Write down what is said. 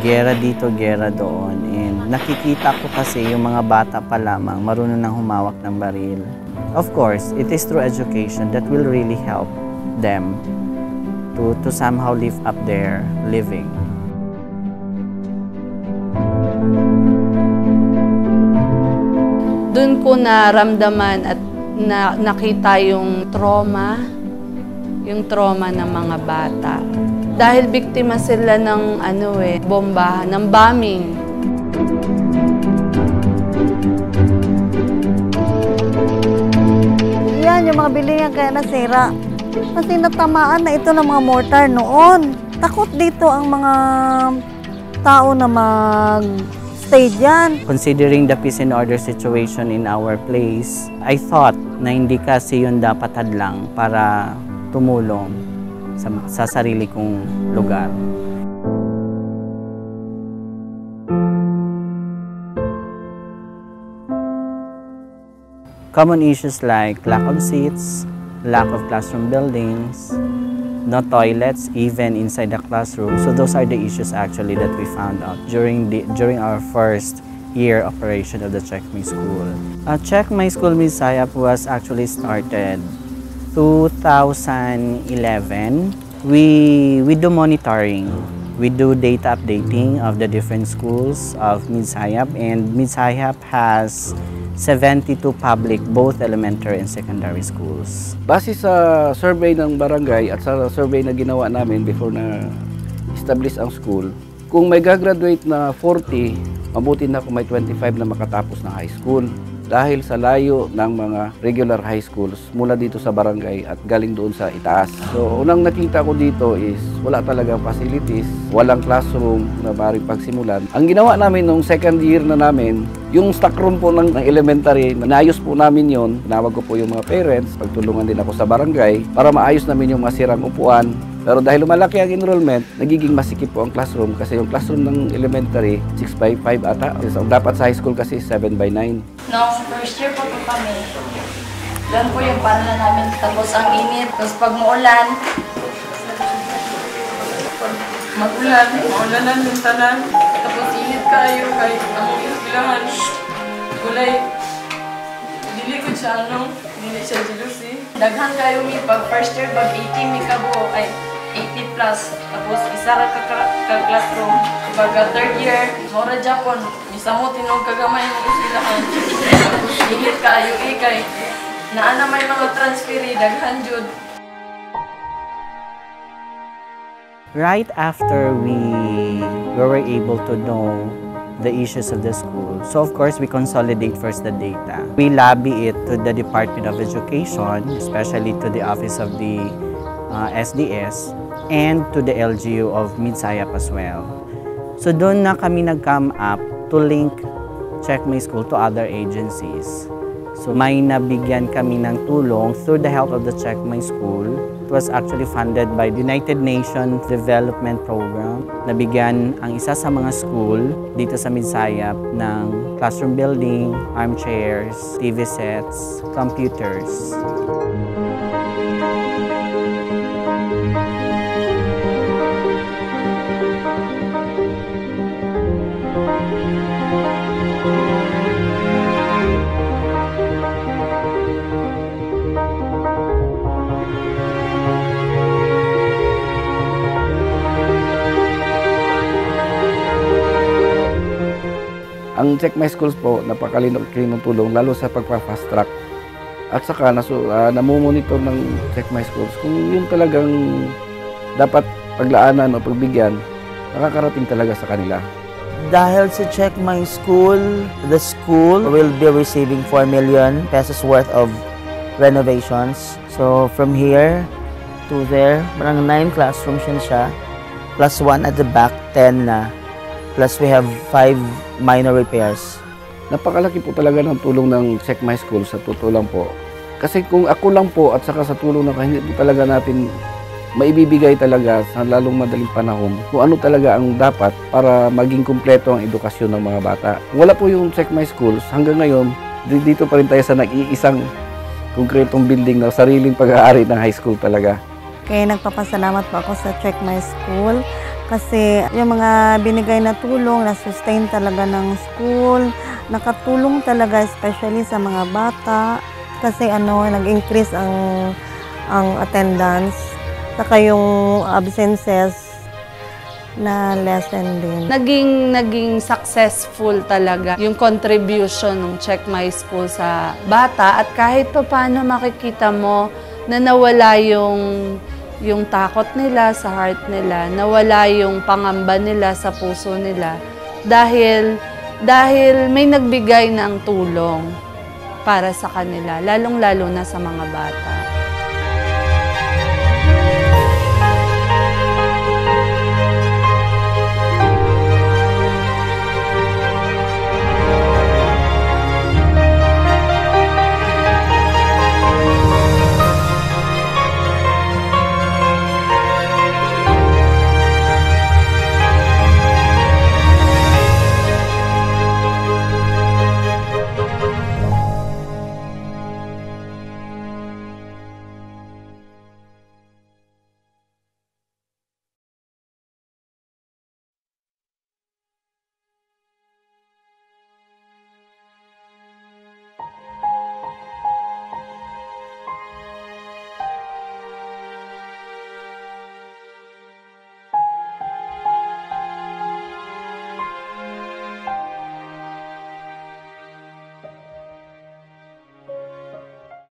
gera dito, gera doon. And nakikita ko kasi yung mga bata pa lamang marunong nang humawak ng baril. Of course, it is through education that will really help them to somehow live up their living. Doon ko naramdaman at nakita yung trauma ng mga bata. Dahil biktima sila ng bomba, ng bombing. Yan, yung mga bilingan kaya nasira. Kasi natamaan na ito ng mga mortar noon. Takot dito ang mga tao na mag-stay dyan. Considering the peace and order situation in our place, I thought na hindi kasi yun dapat hadlang para tumulong sa sarili kong lugar. Common issues like lack of seats, lack of classroom buildings, no toilets even inside the classroom. So those are the issues actually that we found out during our first year operation of the Check My School. Check My School Midsayap was actually started 2011. We do monitoring. We do data updating of the different schools of Midsayap, and Midsayap has 72 public, both elementary and secondary schools. Base sa survey ng barangay at sa survey na ginawa namin before na establish ang school, kung may gagraduate na 40, mabuti na kung may 25 na makatapos ng high school. Dahil sa layo ng mga regular high schools mula dito sa barangay at galing doon sa itaas. So, unang nakita ko dito is wala talagang facilities, walang classroom na maaaring pagsimulan. Ang ginawa namin nung second year na namin, yung stock room po ng elementary, naayos po namin yon. Tinawag ko po yung mga parents, pagtulungan din ako sa barangay para maayos namin yung masirang upuan. Pero dahil lumalaki ang enrollment, nagiging masikip po ang classroom kasi yung classroom ng elementary, 6x5 ata. So, dapat sa high school kasi 7x9. Noong first year po kami, doon po yung panalan namin. Tapos ang init, tapos pag maulan, maulanan yung tanan. Tapos init kayo, kahit among ispilahan. Gulay, dili ko siya, dili siya jealousy. Daghan kayo mi, pag first year, pag 80 mi ka po, ay 80 plus. Tapos isa ra ka classroom. Pag third year, mora Japon, misamo tinog kagamay ng ispilahan. Init kayo, kay naana may mga transferi, daghan jud. Right after we were able to know the issues of the school, so of course we consolidate first the data. We lobby it to the Department of Education, especially to the Office of the SDS, and to the LGU of Midsayap as well. So doon na kami nag-come up to link Check My School to other agencies. So may nabigyan kami ng tulong through the help of the Check My School. It was actually funded by the United Nations Development Program. Nabigyan ang isa sa mga school dito sa Midsayap ng classroom building, armchairs, TV sets, computers. Ang Check My Schools po, napakalaking tulong lalo sa pagpa-fast track. At saka namumonitor ng Check My Schools kung yung talagang dapat paglaanan o pagbigyan, nakakarating talaga sa kanila. Dahil sa Check My School, the school will be receiving 4 million pesos worth of renovations. So from here to there, parang 9 classrooms yun siya, plus 1 at the back, 10 na. Plus we have 5 minor repairs. Napakalaki po talaga ng tulong ng Check My School sa totoo lang po. Kasi kung ako lang po at saka sa tulong ng hindi po talaga natin maibibigay talaga sa lalong madaling panahon kung ano talaga ang dapat para maging kumpleto ang edukasyon ng mga bata. Kung wala po yung Check My Schools, hanggang ngayon, dito pa rin tayo sa nag-iisang konkretong building na sariling pag-aari ng high school talaga. Kaya nagpapasalamat po ako sa Check My School Kasi yung mga binigay na tulong, na-sustain talaga ng school, nakatulong talaga especially sa mga bata. Kasi nag-increase ang attendance, saka yung absences na lesson din. Naging successful talaga yung contribution ng Check My School sa bata at kahit pa paano makikita mo na nawala yung takot nila sa heart nila, nawala yung pangamba nila sa puso nila dahil may nagbigay ng tulong para sa kanila, lalong-lalo na sa mga bata.